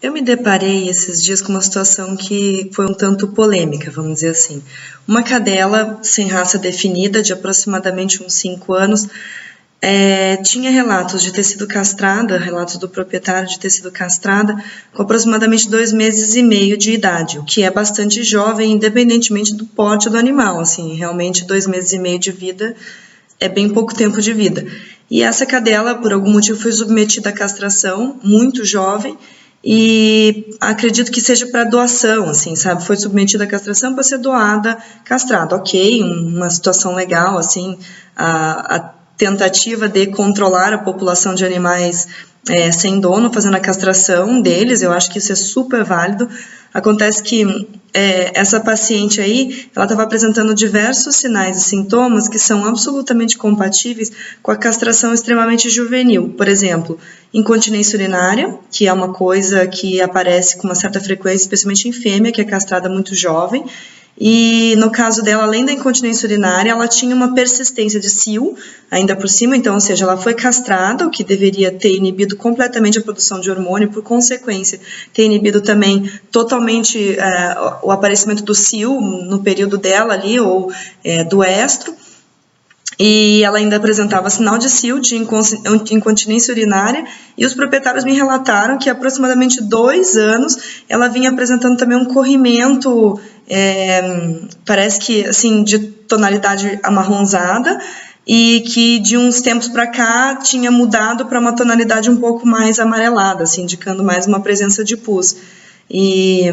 Eu me deparei esses dias com uma situação que foi um tanto polêmica, vamos dizer assim. Uma cadela sem raça definida, de aproximadamente uns 5 anos, tinha relatos de ter sido castrada, relatos do proprietário de ter sido castrada, com aproximadamente 2 meses e meio de idade, o que é bastante jovem, independentemente do porte do animal. Assim, realmente 2 meses e meio de vida é bem pouco tempo de vida. E essa cadela, por algum motivo, foi submetida à castração, muito jovem, e acredito que seja para doação, assim, sabe? Foi submetida à castração para ser doada, castrada. Ok, uma situação legal, assim, a tentativa de controlar a população de animais sem dono, fazendo a castração deles, eu acho que isso é super válido. Acontece que essa paciente aí, ela estava apresentando diversos sinais e sintomas que são absolutamente compatíveis com a castração extremamente juvenil. Por exemplo, incontinência urinária, que é uma coisa que aparece com uma certa frequência, especialmente em fêmea, que é castrada muito jovem. E no caso dela, além da incontinência urinária, ela tinha uma persistência de cio, ainda por cima, então, ou seja, ela foi castrada, o que deveria ter inibido completamente a produção de hormônio, por consequência, ter inibido também totalmente o aparecimento do cio no período dela ali, ou do estro. E ela ainda apresentava sinal de cio, de incontinência urinária, e os proprietários me relataram que há aproximadamente 2 anos ela vinha apresentando também um corrimento, parece que assim, de tonalidade amarronzada, e que de uns tempos para cá tinha mudado para uma tonalidade um pouco mais amarelada, assim, indicando mais uma presença de pus. E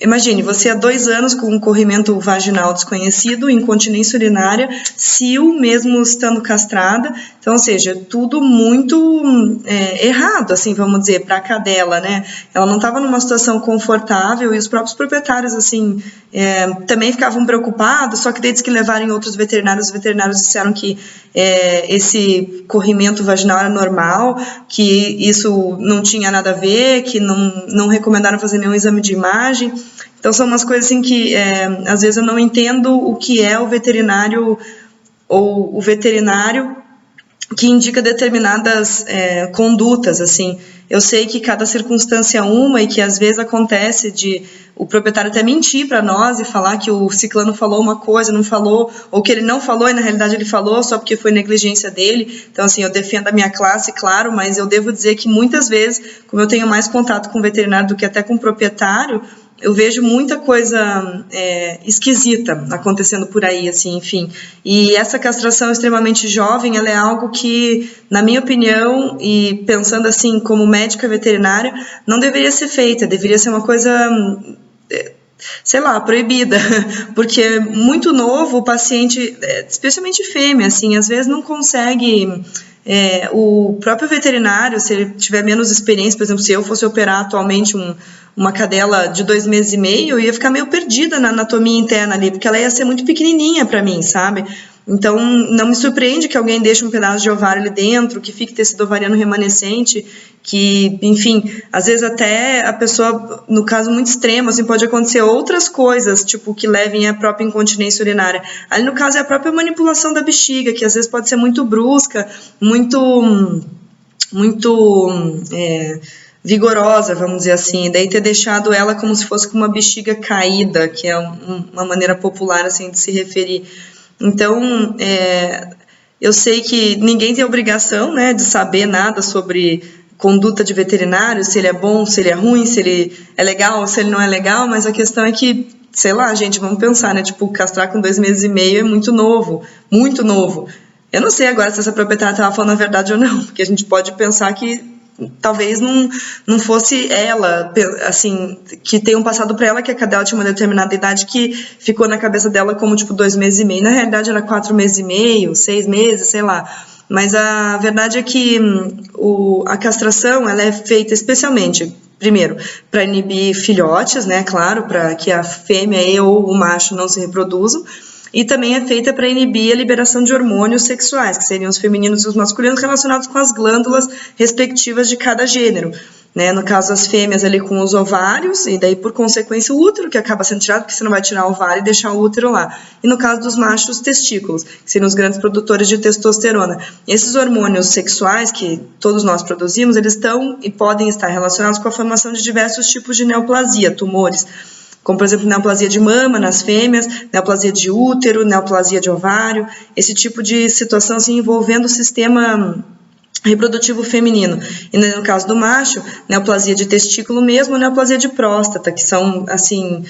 imagine, você há 2 anos com um corrimento vaginal desconhecido, incontinência urinária, cio mesmo estando castrada, então, ou seja, tudo muito errado, assim, vamos dizer, para a cadela, né? Ela não estava numa situação confortável e os próprios proprietários, assim, também ficavam preocupados, só que desde que levaram em outros veterinários, os veterinários disseram que esse corrimento vaginal era normal, que isso não tinha nada a ver, que não recomendaram fazer nenhum exame de imagem. Então são umas coisas assim que às vezes eu não entendo o que é o veterinário ou o veterinário que indica determinadas condutas, assim. Eu sei que cada circunstância é uma e que às vezes acontece de o proprietário até mentir para nós e falar que o ciclano falou uma coisa, não falou, ou que ele não falou e na realidade ele falou só porque foi negligência dele. Então, assim, eu defendo a minha classe, claro, mas eu devo dizer que muitas vezes, como eu tenho mais contato com o veterinário do que até com o proprietário, eu vejo muita coisa esquisita acontecendo por aí, assim, enfim. E essa castração extremamente jovem, ela é algo que, na minha opinião, e pensando assim como médica veterinária, não deveria ser feita, deveria ser uma coisa, sei lá, proibida, porque muito novo o paciente, especialmente fêmea, assim, às vezes não consegue... o próprio veterinário, se ele tiver menos experiência, por exemplo, se eu fosse operar atualmente uma cadela de 2 meses e meio, eu ia ficar meio perdida na anatomia interna ali, porque ela ia ser muito pequenininha para mim, sabe? Então, não me surpreende que alguém deixe um pedaço de ovário ali dentro, que fique tecido ovariano remanescente, que, enfim, às vezes até a pessoa, no caso muito extremo, assim, pode acontecer outras coisas, tipo, que levem à própria incontinência urinária. Ali, no caso, é a própria manipulação da bexiga, que às vezes pode ser muito brusca, muito vigorosa, vamos dizer assim, daí ter deixado ela como se fosse com uma bexiga caída, que é uma maneira popular, assim, de se referir. Então, eu sei que ninguém tem obrigação, né, de saber nada sobre conduta de veterinário, se ele é bom, se ele é ruim, se ele é legal, se ele não é legal, mas a questão é que, sei lá, gente, vamos pensar, né, tipo, castrar com 2 meses e meio é muito novo, muito novo. Eu não sei agora se essa proprietária estava falando a verdade ou não, porque a gente pode pensar que talvez não fosse ela, assim, que tenham passado para ela que a cadela tinha uma determinada idade que ficou na cabeça dela como, tipo, 2 meses e meio. Na realidade, era 4 meses e meio, 6 meses, sei lá. Mas a verdade é que a castração, ela é feita especialmente, primeiro, para inibir filhotes, né, claro, para que a fêmea ou o macho não se reproduzam, e também é feita para inibir a liberação de hormônios sexuais, que seriam os femininos e os masculinos relacionados com as glândulas respectivas de cada gênero. né? No caso das fêmeas ali com os ovários, e daí por consequência o útero que acaba sendo tirado, porque você não vai tirar o ovário e deixar o útero lá. E no caso dos machos, testículos, que seriam os grandes produtores de testosterona. Esses hormônios sexuais que todos nós produzimos, eles estão e podem estar relacionados com a formação de diversos tipos de neoplasia, tumores, como, por exemplo, neoplasia de mama nas fêmeas, neoplasia de útero, neoplasia de ovário, esse tipo de situação assim, envolvendo o sistema reprodutivo feminino. E no caso do macho, neoplasia de testículo mesmo, neoplasia de próstata, que são, assim,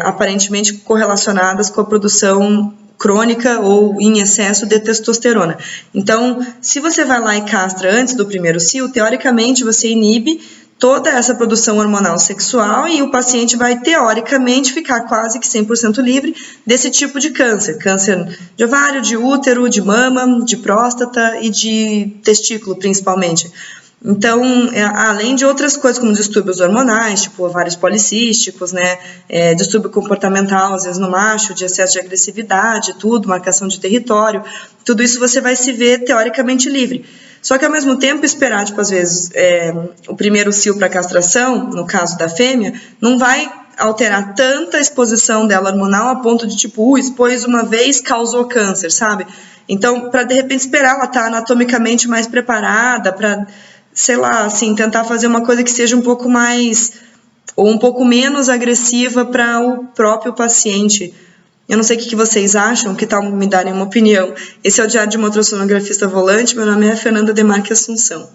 aparentemente correlacionadas com a produção crônica ou em excesso de testosterona. Então, se você vai lá e castra antes do primeiro cio, teoricamente você inibe toda essa produção hormonal sexual e o paciente vai, teoricamente, ficar quase que 100% livre desse tipo de câncer. Câncer de ovário, de útero, de mama, de próstata e de testículo, principalmente. Então, além de outras coisas como distúrbios hormonais, tipo ovários policísticos, né, distúrbio comportamental, às vezes no macho, de excesso de agressividade, tudo, marcação de território, tudo isso você vai se ver teoricamente livre. Só que, ao mesmo tempo, esperar, tipo, às vezes, o primeiro cio para castração, no caso da fêmea, não vai alterar tanta exposição dela hormonal a ponto de, tipo, expôs uma vez, causou câncer, sabe? Então, para, de repente, esperar ela estar anatomicamente mais preparada, para, sei lá, assim, tentar fazer uma coisa que seja um pouco mais, ou um pouco menos agressiva para o próprio paciente. Eu não sei o que vocês acham, que tal me darem uma opinião. Esse é o Diário de uma Ultrassonografista Volante, meu nome é Fernanda Demarque Assunção.